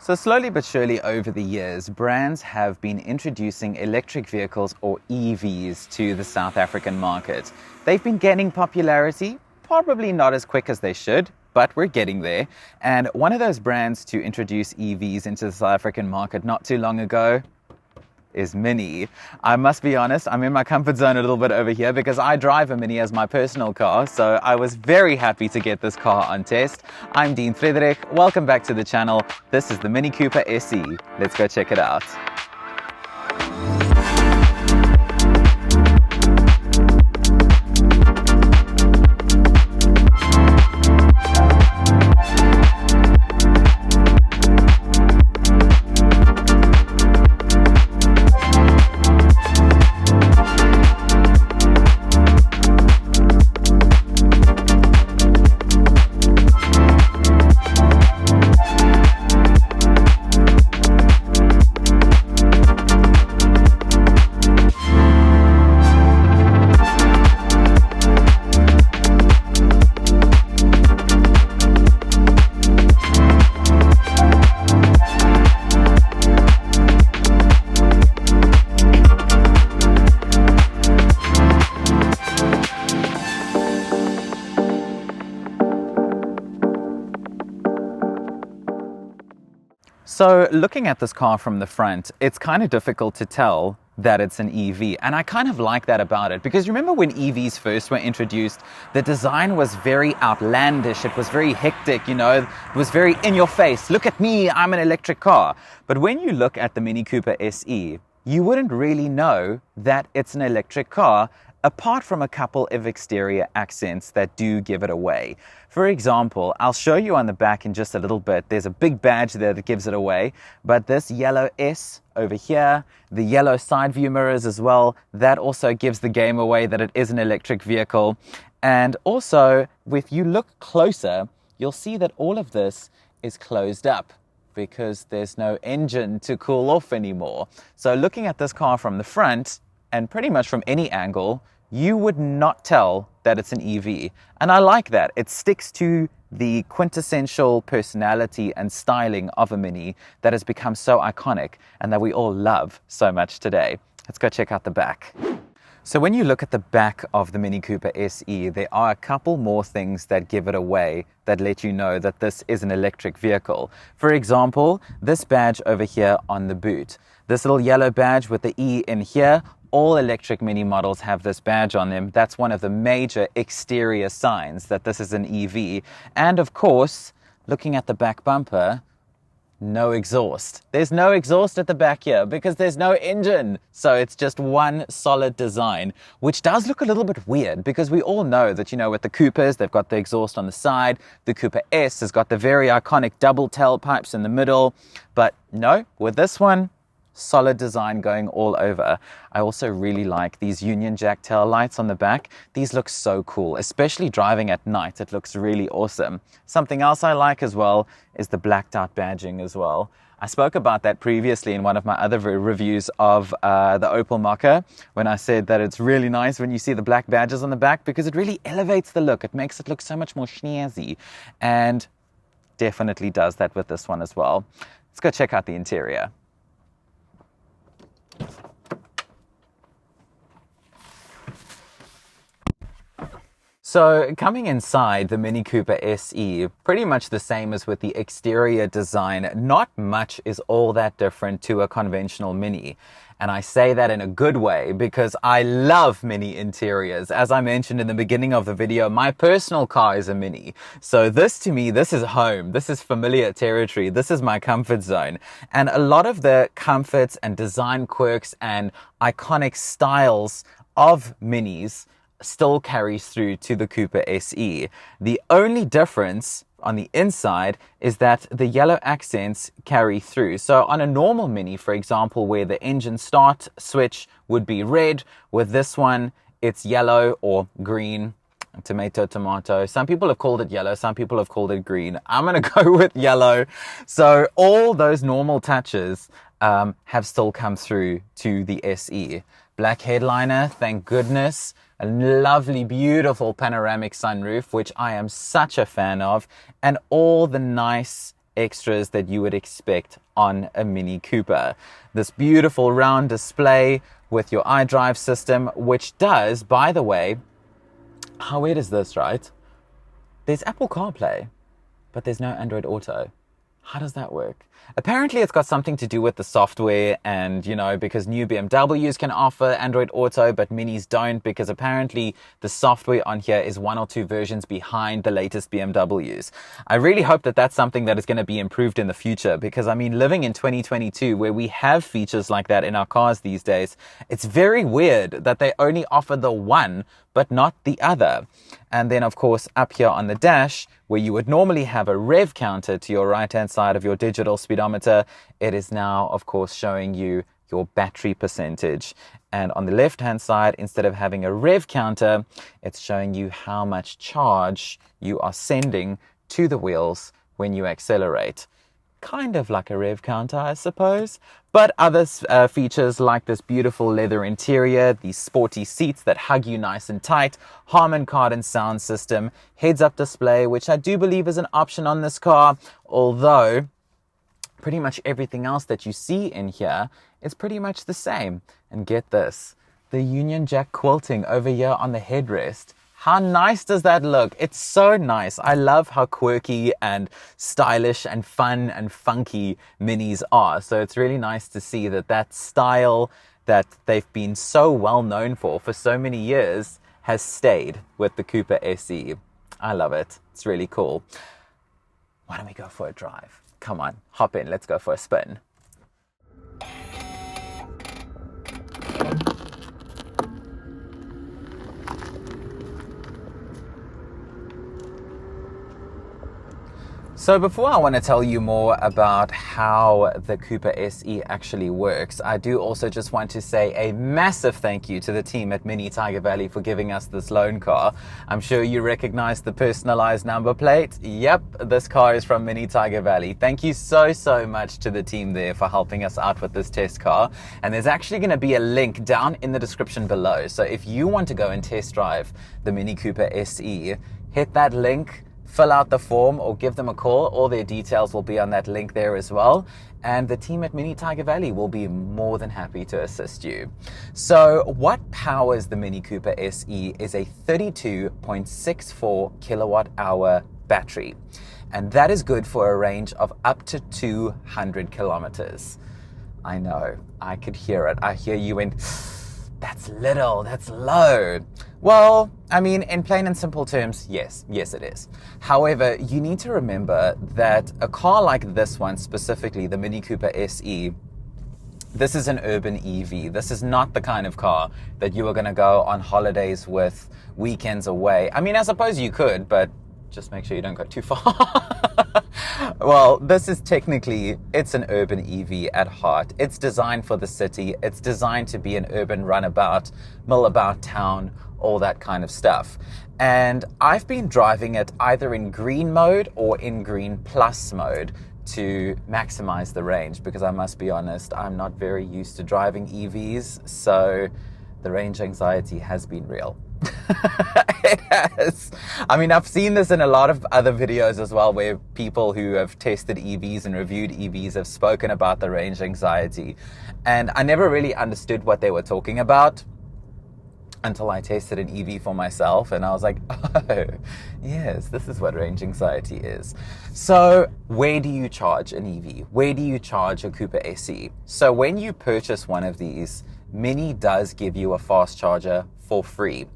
So slowly but surely over the years, brands have been introducing electric vehicles or EVs to the South African market. They've been gaining popularity, probably not as quick as they should, but we're getting there. And one of those brands to introduce EVs into the South African market not too long ago is MINI. I must be honest, I'm in my comfort zone a little bit over here because I drive a MINI as my personal car, so I was very happy to get this car on test. I'm Dean Friederich, welcome back to the channel. This is the Mini Cooper SE. Let's go check it out. So looking at this car from the front, it's kind of difficult to tell that it's an EV. And I kind of like that about it because remember when EVs first were introduced, the design was very outlandish. It was very hectic, you know, it was very in your face. Look at me, I'm an electric car. But when you look at the Mini Cooper SE, you wouldn't really know that it's an electric car apart from a couple of exterior accents that do give it away. For example, I'll show you on the back in just a little bit. There's a big badge there that gives it away, but this yellow S over here, the yellow side view mirrors as well, that also gives the game away that it is an electric vehicle. And also, if you look closer, you'll see that all of this is closed up because there's no engine to cool off anymore. So looking at this car from the front, and pretty much from any angle, you would not tell that it's an EV. And I like that. It sticks to the quintessential personality and styling of a Mini that has become so iconic and that we all love so much today. Let's go check out the back. So when you look at the back of the Mini Cooper SE, there are a couple more things that give it away that let you know that this is an electric vehicle. For example, this badge over here on the boot. This little yellow badge with the E in here, all electric Mini models have this badge on them. That's one of the major exterior signs that this is an EV. And of course, looking at the back bumper, no exhaust. There's no exhaust at the back here because there's no engine. So it's just one solid design, which does look a little bit weird because we all know that, you know, with the Coopers, they've got the exhaust on the side. The Cooper S has got the very iconic double tailpipes in the middle. But no, with this one, solid design going all over. I also really like these Union Jack tail lights on the back. These look so cool, especially driving at night. It looks really awesome. Something else I like as well is the blacked out badging as well. I spoke about that previously in one of my other reviews of the Opel Mokka when I said that it's really nice when you see the black badges on the back because it really elevates the look. It makes it look so much more snazzy, and definitely does that with this one as well. Let's go check out the interior. So coming inside the Mini Cooper SE, pretty much the same as with the exterior design. Not much is all that different to a conventional Mini. And I say that in a good way because I love Mini interiors. As I mentioned in the beginning of the video, my personal car is a Mini. So this to me, this is home. This is familiar territory. This is my comfort zone. And a lot of the comforts and design quirks and iconic styles of Minis still carries through to the Cooper SE. The only difference on the inside is that the yellow accents carry through. So on a normal Mini, for example, where the engine start switch would be red, with this one, it's yellow or green, tomato. Some people have called it yellow, some people have called it green. I'm going to go with yellow. So all those normal touches have still come through to the SE. Black headliner, thank goodness. A lovely, beautiful panoramic sunroof, which I am such a fan of. And all the nice extras that you would expect on a Mini Cooper. This beautiful round display with your iDrive system, which does, by the way, how weird is this, right? There's Apple CarPlay, but there's no Android Auto. How does that work? Apparently it's got something to do with the software and, because new BMWs can offer Android Auto, but Minis don't, because apparently the software on here is 1 or 2 versions behind the latest BMWs. I really hope that that's something that is going to be improved in the future, because living in 2022 where we have features like that in our cars these days, it's very weird that they only offer the one but not the other. And then, of course, up here on the dash, where you would normally have a rev counter to your right-hand side of your digital speedometer, it is now, of course, showing you your battery percentage. And on the left-hand side, instead of having a rev counter, it's showing you how much charge you are sending to the wheels when you accelerate. Kind of like a rev counter, I suppose. But other features like this beautiful leather interior, these sporty seats that hug you nice and tight, Harman Kardon sound system, heads-up display, which I do believe is an option on this car, although pretty much everything else that you see in here is pretty much the same. And get this, the Union Jack quilting over here on the headrest. How nice does that look? It's so nice. I love how quirky and stylish and fun and funky Minis are. So it's really nice to see that style that they've been so well known for so many years has stayed with the Cooper SE. I love it. It's really cool. Why don't we go for a drive? Come on, hop in. Let's go for a spin. So before I want to tell you more about how the Cooper SE actually works, I do also just want to say a massive thank you to the team at MINI Tygervalley for giving us this loan car. I'm sure you recognize the personalized number plate. Yep, this car is from MINI Tygervalley. Thank you so much to the team there for helping us out with this test car. And there's actually going to be a link down in the description below. So if you want to go and test drive the MINI Cooper SE, hit that link, fill out the form or give them a call. All their details will be on that link there as well. And the team at MINI Tygervalley will be more than happy to assist you. So what powers the MINI Cooper SE is a 32.64 kilowatt hour battery. And that is good for a range of up to 200 kilometers. I know, I could hear it. I hear you in, that's little, that's low. Well, in plain and simple terms, yes it is. However, you need to remember that a car like this one, specifically the MINI Cooper SE, this is an urban EV. This is not the kind of car that you are going to go on holidays with, weekends away. I suppose you could, but just make sure you don't go too far. Well, this is it's an urban EV at heart. It's designed for the city. It's designed to be an urban runabout, mill-about town, all that kind of stuff. And I've been driving it either in green mode or in green plus mode to maximize the range, because I must be honest, I'm not very used to driving EVs, so the range anxiety has been real. It has. I've seen this in a lot of other videos as well, where people who have tested EVs and reviewed EVs have spoken about the range anxiety. And I never really understood what they were talking about until I tested an EV for myself, and I was like, oh, yes, this is what range anxiety is. So where do you charge an EV? Where do you charge a Cooper SE? So when you purchase one of these, MINI does give you a fast charger for free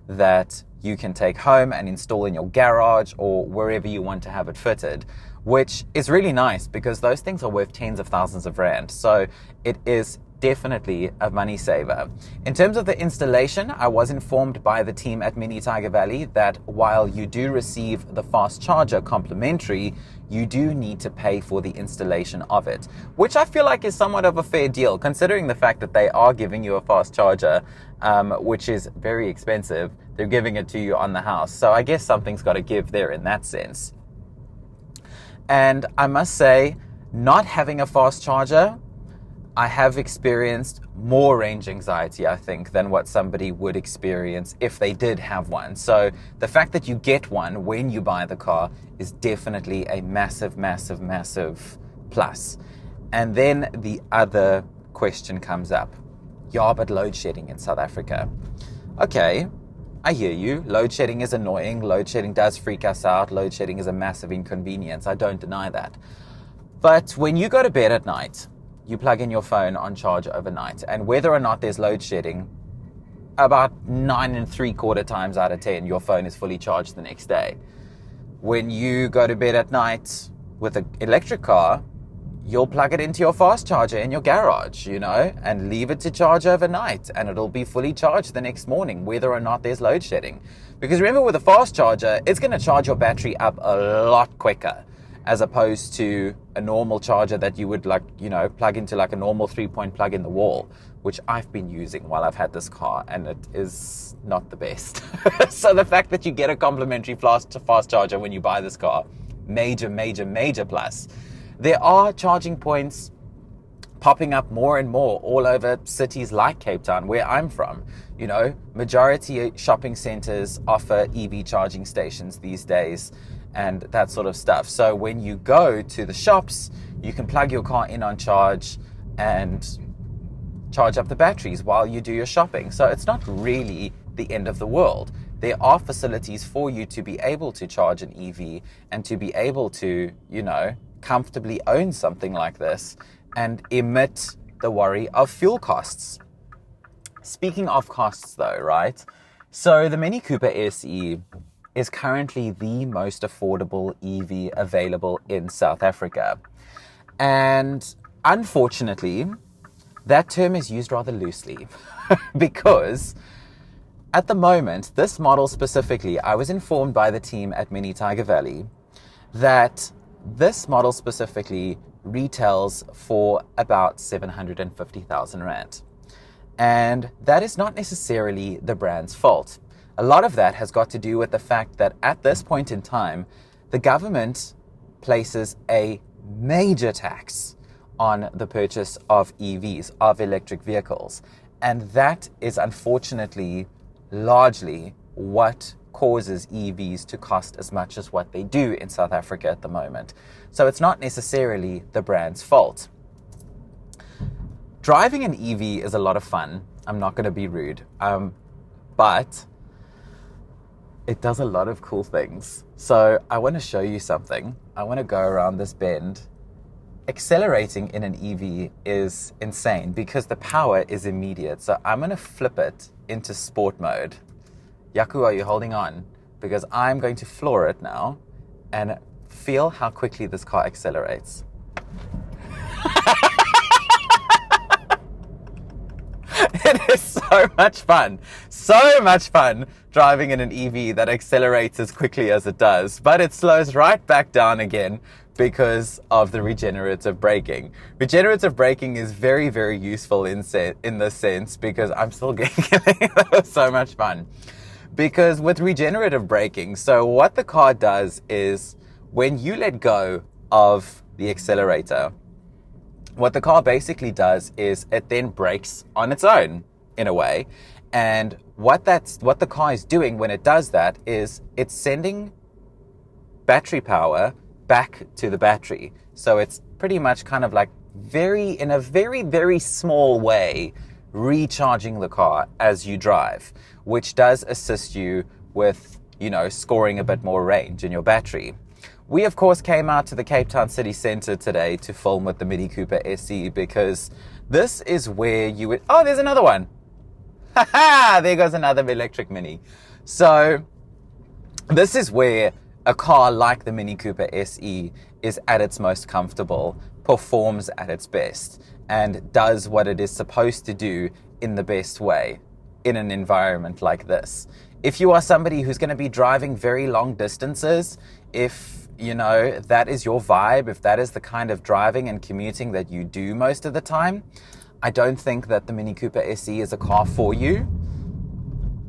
that you can take home and install in your garage or wherever you want to have it fitted, which is really nice because those things are worth tens of thousands of rand. So it is definitely a money saver. In terms of the installation, I was informed by the team at MINI Tygervalley that while you do receive the fast charger complimentary, you do need to pay for the installation of it, which I feel like is somewhat of a fair deal, considering the fact that they are giving you a fast charger, which is very expensive. They're giving it to you on the house. So I guess something's got to give there in that sense. And I must say, not having a fast charger, I have experienced more range anxiety, I think, than what somebody would experience if they did have one. So the fact that you get one when you buy the car is definitely a massive, massive, massive plus. And then the other question comes up. Yeah, but load shedding in South Africa. Okay, I hear you. Load shedding is annoying. Load shedding does freak us out. Load shedding is a massive inconvenience. I don't deny that. But when you go to bed at night, you plug in your phone on charge overnight, and whether or not there's load shedding, about 9 3/4 times out of 10, your phone is fully charged the next day. When you go to bed at night with an electric car, you'll plug it into your fast charger in your garage, and leave it to charge overnight, and it'll be fully charged the next morning, whether or not there's load shedding. Because remember, with a fast charger, it's going to charge your battery up a lot quicker, as opposed to a normal charger that you would plug into like a normal 3-point plug in the wall, which I've been using while I've had this car, and it is not the best. So the fact that you get a complimentary fast charger when you buy this car, major, major, major plus. There are charging points popping up more and more all over cities like Cape Town, where I'm from. Majority shopping centers offer EV charging stations these days, and that sort of stuff. So when you go to the shops, you can plug your car in on charge and charge up the batteries while you do your shopping. So it's not really the end of the world. There are facilities for you to be able to charge an EV and to be able to, comfortably own something like this and emit the worry of fuel costs. Speaking of costs though, right? So the Mini Cooper SE is currently the most affordable EV available in South Africa. And unfortunately, that term is used rather loosely because at the moment, this model specifically, I was informed by the team at MINI Tygervalley that this model specifically retails for about 750,000 Rand. And that is not necessarily the brand's fault. A lot of that has got to do with the fact that at this point in time, the government places a major tax on the purchase of EVs, of electric vehicles. And that is unfortunately largely what causes EVs to cost as much as what they do in South Africa at the moment. So it's not necessarily the brand's fault. Driving an EV is a lot of fun. I'm not going to be rude. But it does a lot of cool things. So I want to show you something. I want to go around this bend. Accelerating in an EV is insane because the power is immediate. So I'm going to flip it into sport mode. Yaku, are you holding on? Because I'm going to floor it now and feel how quickly this car accelerates. It is so much fun driving in an EV that accelerates as quickly as it does, but it slows right back down again because of the regenerative braking. Regenerative braking is very, very useful in this sense because I'm still giggling. That was so much fun. Because with regenerative braking, so what the car does is when you let go of the accelerator, what the car basically does is it then brakes on its own in a way. And what the car is doing when it does that is it's sending battery power back to the battery. So it's pretty much kind of like in a very, very small way, recharging the car as you drive, which does assist you with, scoring a bit more range in your battery. We, of course, came out to the Cape Town city centre today to film with the Mini Cooper SE because this is where you would... Oh, there's another one. There goes another electric Mini. So this is where a car like the Mini Cooper SE is at its most comfortable, performs at its best, and does what it is supposed to do in the best way in an environment like this. If you are somebody who's going to be driving very long distances, if that is your vibe, if that is the kind of driving and commuting that you do most of the time, I don't think that the Mini Cooper SE is a car for you.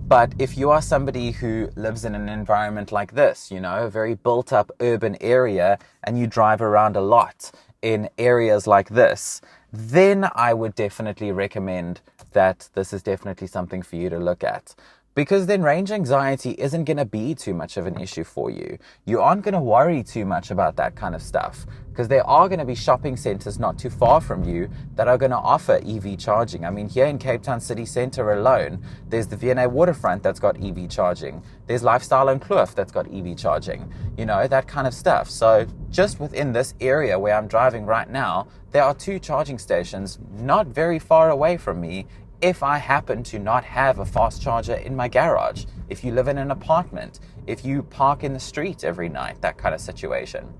But if you are somebody who lives in an environment like this, a very built up urban area, and you drive around a lot, in areas like this, then I would definitely recommend that this is definitely something for you to look at. Because then range anxiety isn't going to be too much of an issue for you. You aren't going to worry too much about that kind of stuff, because there are going to be shopping centers not too far from you that are going to offer EV charging. I mean, here in Cape Town City Centre alone, there's the V&A Waterfront that's got EV charging. There's Lifestyle and Kloof that's got EV charging, you know, that kind of stuff. So just within this area where I'm driving right now, there are 2 charging stations not very far away from me, if I happen to not have a fast charger in my garage, if you live in an apartment, if you park in the street every night, that kind of situation.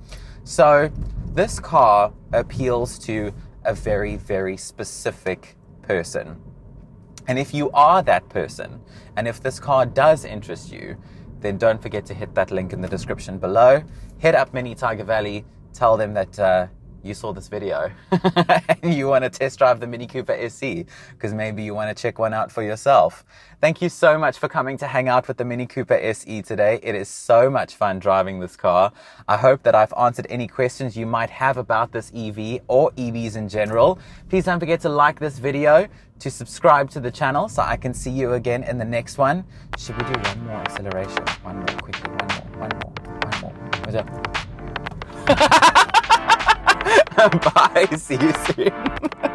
So this car appeals to a very, very specific person. And if you are that person, and if this car does interest you, then don't forget to hit that link in the description below. Hit up MINI Tygervalley, tell them that you saw this video and you want to test drive the Mini Cooper SE, because maybe you want to check one out for yourself. Thank you so much for coming to hang out with the Mini Cooper SE today. It is so much fun driving this car. I hope that I've answered any questions you might have about this EV or EVs in general. Please don't forget to like this video, to subscribe to the channel so I can see you again in the next one. Should we do one more acceleration? One more quickly, one more. What's up? Bye, see you soon.